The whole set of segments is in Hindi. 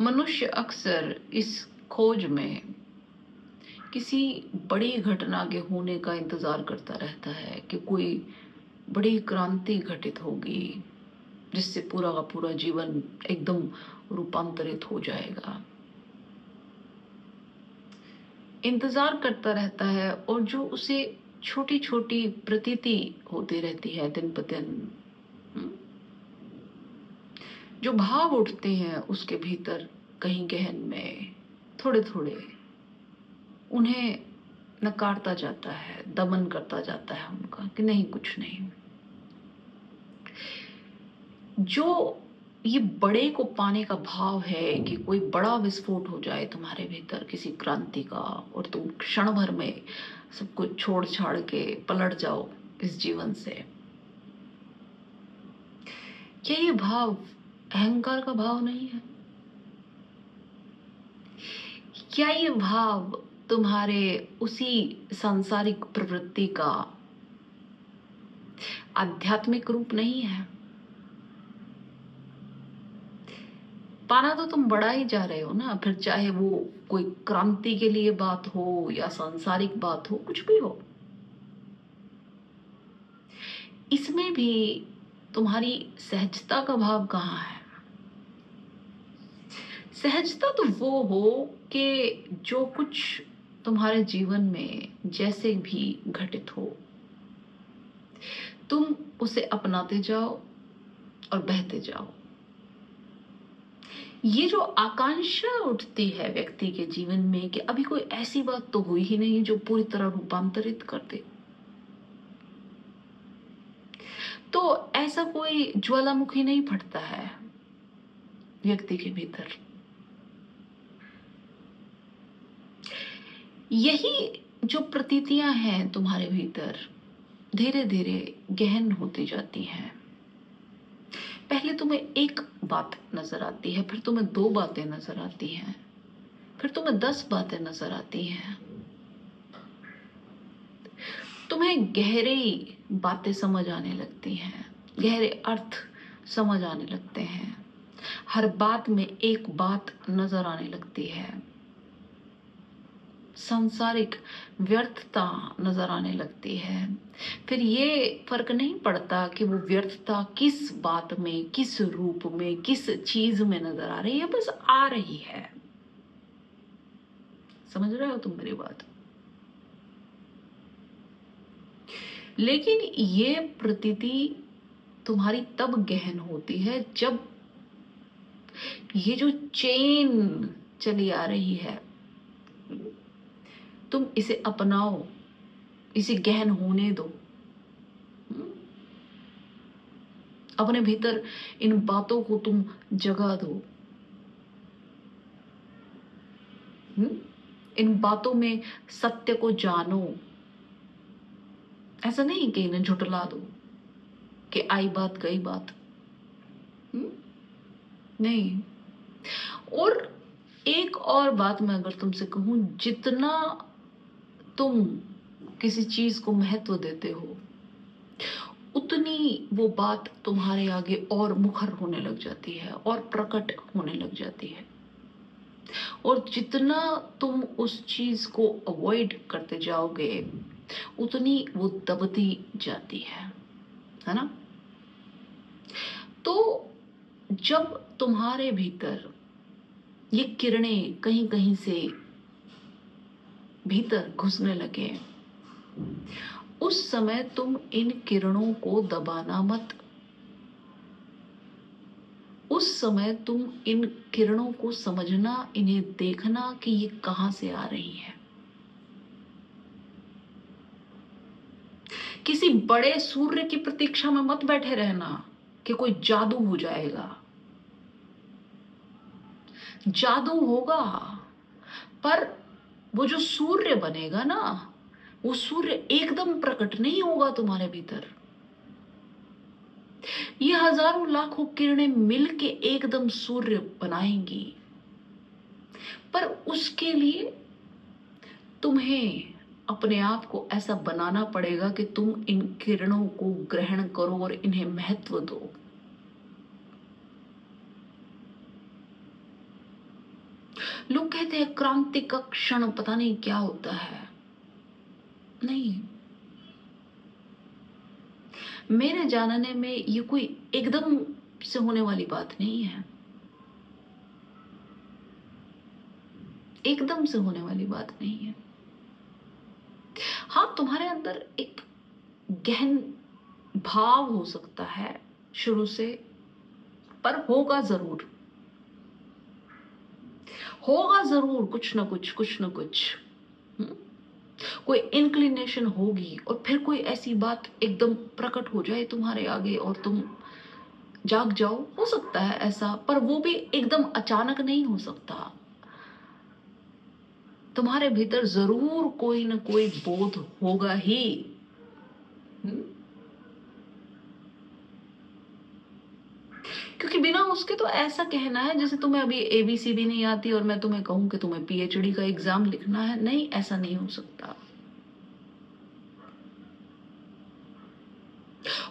मनुष्य अक्सर इस खोज में किसी बड़ी घटना के होने का इंतजार करता रहता है कि कोई बड़ी क्रांति घटित होगी जिससे पूरा का पूरा जीवन एकदम रूपांतरित हो जाएगा। इंतजार करता रहता है और जो उसे छोटी छोटी प्रतीति होती रहती है दिन ब दिन, हम्म, जो भाव उठते हैं उसके भीतर कहीं गहन में थोड़े थोड़े उन्हें नकारता जाता है, दमन करता जाता है उनका कि नहीं, कुछ नहीं। जो ये बड़े को पाने का भाव है कि कोई बड़ा विस्फोट हो जाए तुम्हारे भीतर किसी क्रांति का और तुम क्षण भर में सब कुछ छोड़ छाड़ के पलट जाओ इस जीवन से, क्या ये भाव अहंकार का भाव नहीं है? क्या ये भाव तुम्हारे उसी सांसारिक प्रवृत्ति का आध्यात्मिक रूप नहीं है? पाना तो तुम बड़ा ही जा रहे हो ना, फिर चाहे वो कोई क्रांति के लिए बात हो या सांसारिक बात हो, कुछ भी हो। इसमें भी तुम्हारी सहजता का भाव कहाँ है? सहजता तो वो हो कि जो कुछ तुम्हारे जीवन में जैसे भी घटित हो तुम उसे अपनाते जाओ और बहते जाओ। ये जो आकांक्षा उठती है व्यक्ति के जीवन में कि अभी कोई ऐसी बात तो हुई ही नहीं जो पूरी तरह रूपांतरित कर दे, तो ऐसा कोई ज्वालामुखी नहीं फटता है व्यक्ति के भीतर। यही जो प्रतीतियां हैं तुम्हारे भीतर धीरे धीरे गहन होती जाती हैं। पहले तुम्हें एक बात नजर आती है, फिर तुम्हें 2 बातें नजर आती हैं, फिर तुम्हें 10 बातें नजर आती हैं। तुम्हें गहरी बातें समझ आने लगती हैं, गहरे अर्थ समझ आने लगते हैं, हर बात में एक बात नजर आने लगती है, सांसारिक व्यर्थता नजर आने लगती है। फिर ये फर्क नहीं पड़ता कि वो व्यर्थता किस बात में, किस रूप में, किस चीज में नजर आ रही है, बस आ रही है। समझ रहे हो तुम मेरी बात? लेकिन ये प्रतीति तुम्हारी तब गहन होती है जब ये जो चेन चली आ रही है तुम इसे अपनाओ, इसे गहन होने दो। अपने भीतर इन बातों को तुम जगा दो। इन बातों में सत्य को जानो। ऐसा नहीं कि इन्हें झुटला दो कि आई बात गई बात। नहीं। और एक और बात मैं अगर तुमसे कहूं, जितना तुम किसी चीज को महत्व देते हो उतनी वो बात तुम्हारे आगे और मुखर होने लग जाती है और प्रकट होने लग जाती है। और जितना तुम उस चीज को अवॉइड करते जाओगे उतनी वो दबती जाती है ना? तो जब तुम्हारे भीतर ये किरणें कहीं कहीं से भीतर घुसने लगे उस समय तुम इन किरणों को दबाना मत। उस समय तुम इन किरणों को समझना, इन्हें देखना कि ये कहां से आ रही है। किसी बड़े सूर्य की प्रतीक्षा में मत बैठे रहना कि कोई जादू हो जाएगा। जादू होगा पर वो जो सूर्य बनेगा ना, वो सूर्य एकदम प्रकट नहीं होगा तुम्हारे भीतर। ये हजारों लाखों किरणें मिलके एकदम सूर्य बनाएंगी, पर उसके लिए तुम्हें अपने आप को ऐसा बनाना पड़ेगा कि तुम इन किरणों को ग्रहण करो और इन्हें महत्व दो। लोग कहते हैं क्रांति का क्षण पता नहीं क्या होता है। नहीं, मेरे जानने में ये कोई एकदम से होने वाली बात नहीं है, एकदम से होने वाली बात नहीं है। हाँ, तुम्हारे अंदर एक गहन भाव हो सकता है शुरू से, पर होगा जरूर, होगा जरूर कुछ ना कुछ, कुछ ना कुछ। कोई इंक्लिनेशन होगी और फिर कोई ऐसी बात एकदम प्रकट हो जाए तुम्हारे आगे और तुम जाग जाओ। हो सकता है ऐसा, पर वो भी एकदम अचानक नहीं हो सकता। तुम्हारे भीतर जरूर कोई ना कोई बोध होगा ही। क्योंकि बिना उसके तो ऐसा कहना है जैसे तुम्हें अभी एबीसी भी नहीं आती और मैं तुम्हें कहूं कि तुम्हें पीएचडी का एग्जाम लिखना है। नहीं, ऐसा नहीं हो सकता।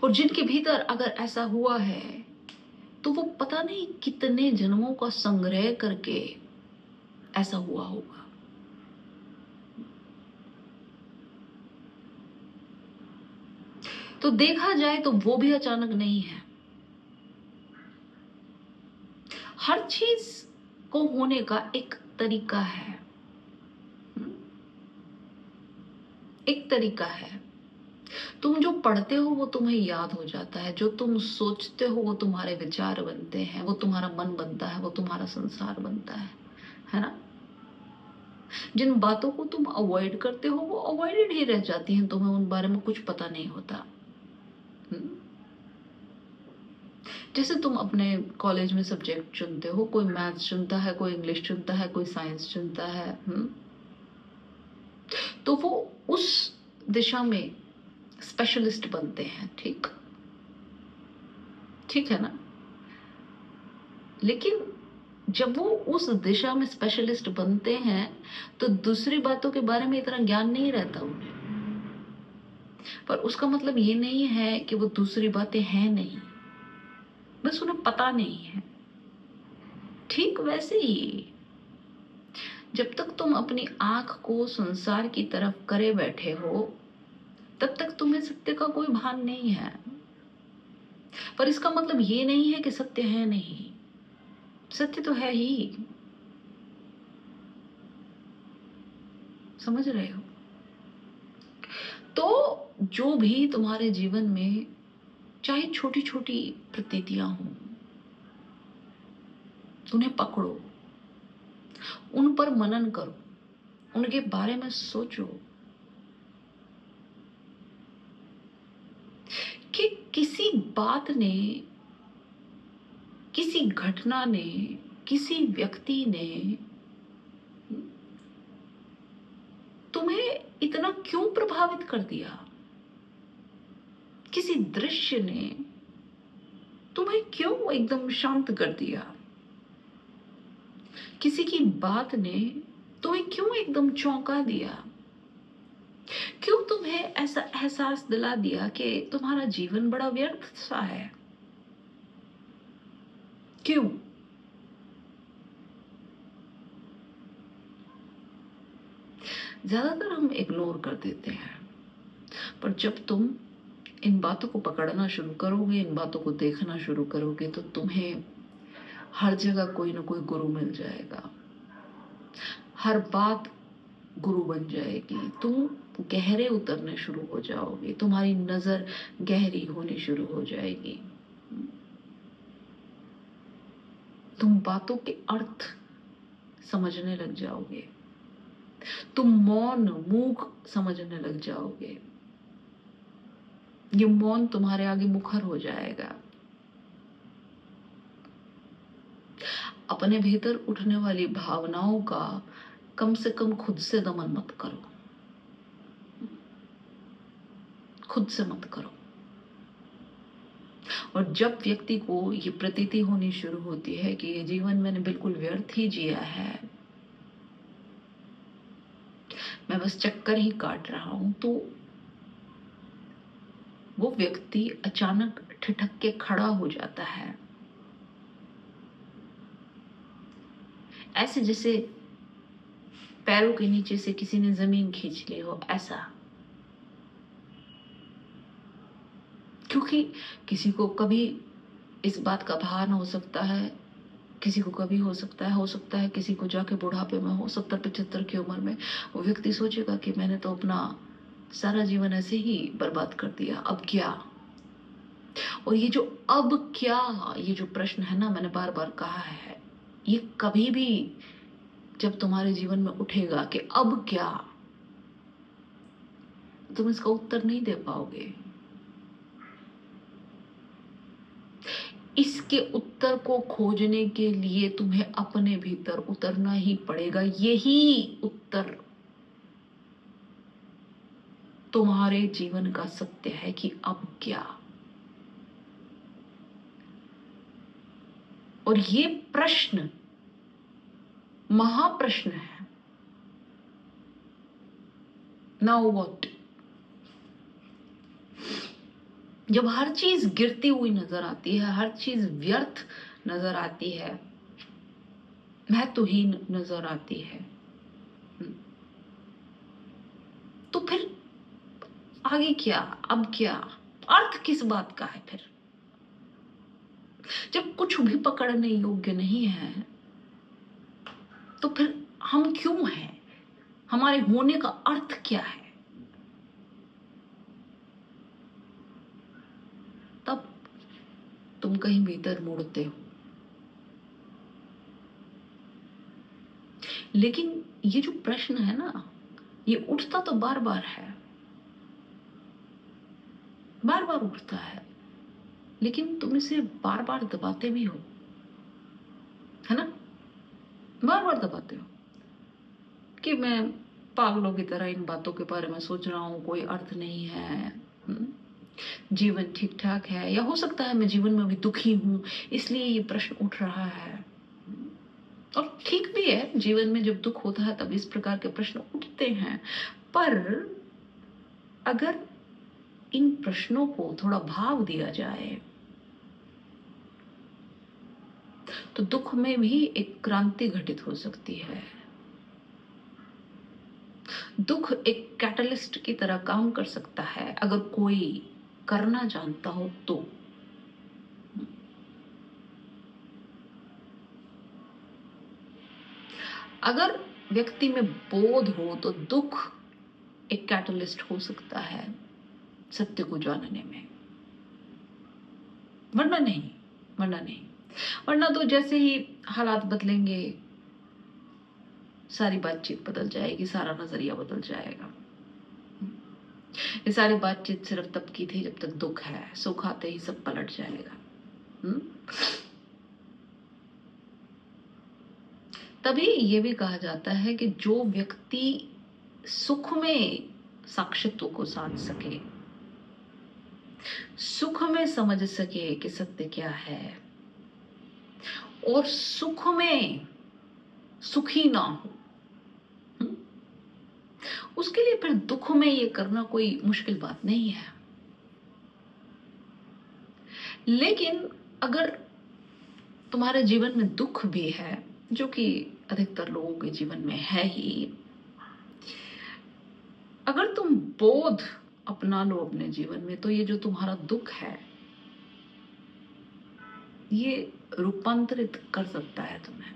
और जिनके भीतर अगर ऐसा हुआ है तो वो पता नहीं कितने जन्मों का संग्रह करके ऐसा हुआ होगा। तो देखा जाए तो वो भी अचानक नहीं है। हर चीज को होने का एक तरीका है, एक तरीका है। तुम जो पढ़ते हो वो तुम्हें याद हो जाता है, जो तुम सोचते हो वो तुम्हारे विचार बनते हैं, वो तुम्हारा मन बनता है, वो तुम्हारा संसार बनता है ना। जिन बातों को तुम अवॉइड करते हो वो अवॉइडेड ही रह जाती हैं, तुम्हें उन बारे में कुछ पता नहीं होता। जैसे तुम अपने कॉलेज में सब्जेक्ट चुनते हो, कोई मैथ्स चुनता है, कोई इंग्लिश चुनता है, कोई साइंस चुनता है। तो वो उस दिशा में स्पेशलिस्ट बनते हैं, ठीक ठीक है ना। लेकिन जब वो उस दिशा में स्पेशलिस्ट बनते हैं तो दूसरी बातों के बारे में इतना ज्ञान नहीं रहता उन्हें। पर उसका मतलब ये नहीं है कि वो दूसरी बातें हैं नहीं, बस उन्हें पता नहीं है। ठीक वैसे ही जब तक तुम अपनी आंख को संसार की तरफ करे बैठे हो तब तक तुम्हें सत्य का कोई भान नहीं है। पर इसका मतलब ये नहीं है कि सत्य है नहीं, सत्य तो है ही। समझ रहे हो। तो जो भी तुम्हारे जीवन में चाहे छोटी छोटी प्रतीतियां हों, उन्हें पकड़ो, उन पर मनन करो, उनके बारे में सोचो कि किसी बात ने, किसी घटना ने, किसी व्यक्ति ने तुम्हें इतना क्यों प्रभावित कर दिया। किसी दृश्य ने तुम्हें क्यों एकदम शांत कर दिया। किसी की बात ने तुम्हें क्यों एकदम चौंका दिया। क्यों तुम्हें ऐसा एहसास दिला दिया कि तुम्हारा जीवन बड़ा व्यर्थ सा है। क्यों। ज्यादातर हम इग्नोर कर देते हैं, पर जब तुम इन बातों को पकड़ना शुरू करोगे, इन बातों को देखना शुरू करोगे तो तुम्हें हर जगह कोई ना कोई गुरु मिल जाएगा। हर बात गुरु बन जाएगी। तुम गहरे उतरने शुरू हो जाओगे, तुम्हारी नजर गहरी होनी शुरू हो जाएगी। तुम बातों के अर्थ समझने लग जाओगे, तुम मौन मूक समझने लग जाओगे। ये मौन तुम्हारे आगे मुखर हो जाएगा। अपने भीतर उठने वाली भावनाओं का कम से कम खुद से दमन मत करो, खुद से मत करो। और जब व्यक्ति को ये प्रतीति होनी शुरू होती है कि ये जीवन मैंने बिल्कुल व्यर्थ ही जिया है, मैं बस चक्कर ही काट रहा हूं, तो वो व्यक्ति अचानक ठिठक के खड़ा हो जाता है, ऐसे जैसे पैरों के नीचे से किसी ने जमीन खींच ली हो, ऐसा। क्योंकि किसी को कभी इस बात का भान हो सकता है, किसी को कभी हो सकता है किसी को जाके बुढ़ापे में हो, 70-75 की उम्र में वो व्यक्ति सोचेगा कि मैंने तो अपना सारा जीवन ऐसे ही बर्बाद कर दिया, अब क्या। और ये जो अब क्या, ये जो प्रश्न है ना, मैंने बार बार कहा है, ये कभी भी जब तुम्हारे जीवन में उठेगा कि अब क्या, तुम इसका उत्तर नहीं दे पाओगे। इसके उत्तर को खोजने के लिए तुम्हें अपने भीतर उतरना ही पड़ेगा। यही उत्तर तुम्हारे जीवन का सत्य है कि अब क्या। और ये प्रश्न महाप्रश्न है। Now what. जब हर चीज गिरती हुई नजर आती है, हर चीज व्यर्थ नजर आती है, महत्वहीन नजर आती है, तो फिर आगे क्या, अब क्या, अर्थ किस बात का है फिर। जब कुछ भी पकड़ने योग्य नहीं है तो फिर हम क्यों हैं, हमारे होने का अर्थ क्या है। तब तुम कहीं भीतर मुड़ते हो। लेकिन ये जो प्रश्न है ना, ये उठता तो बार बार है, बार बार उठता है, लेकिन तुम इसे बार बार दबाते भी हो, है ना। बार बार दबाते हो कि मैं पागलों की तरह इन बातों के बारे में सोच रहा हूं, कोई अर्थ नहीं है, जीवन ठीक ठाक है, या हो सकता है मैं जीवन में भी दुखी हूं इसलिए ये प्रश्न उठ रहा है। और ठीक भी है, जीवन में जब दुख होता है तब इस प्रकार के प्रश्न उठते हैं। पर अगर इन प्रश्नों को थोड़ा भाव दिया जाए तो दुख में भी एक क्रांति घटित हो सकती है। दुख एक कैटलिस्ट की तरह काम कर सकता है अगर कोई करना जानता हो तो। अगर व्यक्ति में बोध हो तो दुख एक कैटलिस्ट हो सकता है सत्य को जानने में, वरना नहीं। वरना तो जैसे ही हालात बदलेंगे सारी बातचीत बदल जाएगी, सारा नजरिया बदल जाएगा। ये सारी बातचीत सिर्फ तब की थी जब तक दुख है, सुख आते ही सब पलट जाएगा। तभी ये भी कहा जाता है कि जो व्यक्ति सुख में साक्षित्व को साध सके, सुख में समझ सके कि सत्य क्या है, और सुख में सुखी ना हो, उसके लिए फिर दुख में ये करना कोई मुश्किल बात नहीं है। लेकिन अगर तुम्हारे जीवन में दुख भी है, जो कि अधिकतर लोगों के जीवन में है ही, अगर तुम बोध अपना लो अपने जीवन में तो ये जो तुम्हारा दुख है ये रूपांतरित कर सकता है तुम्हें।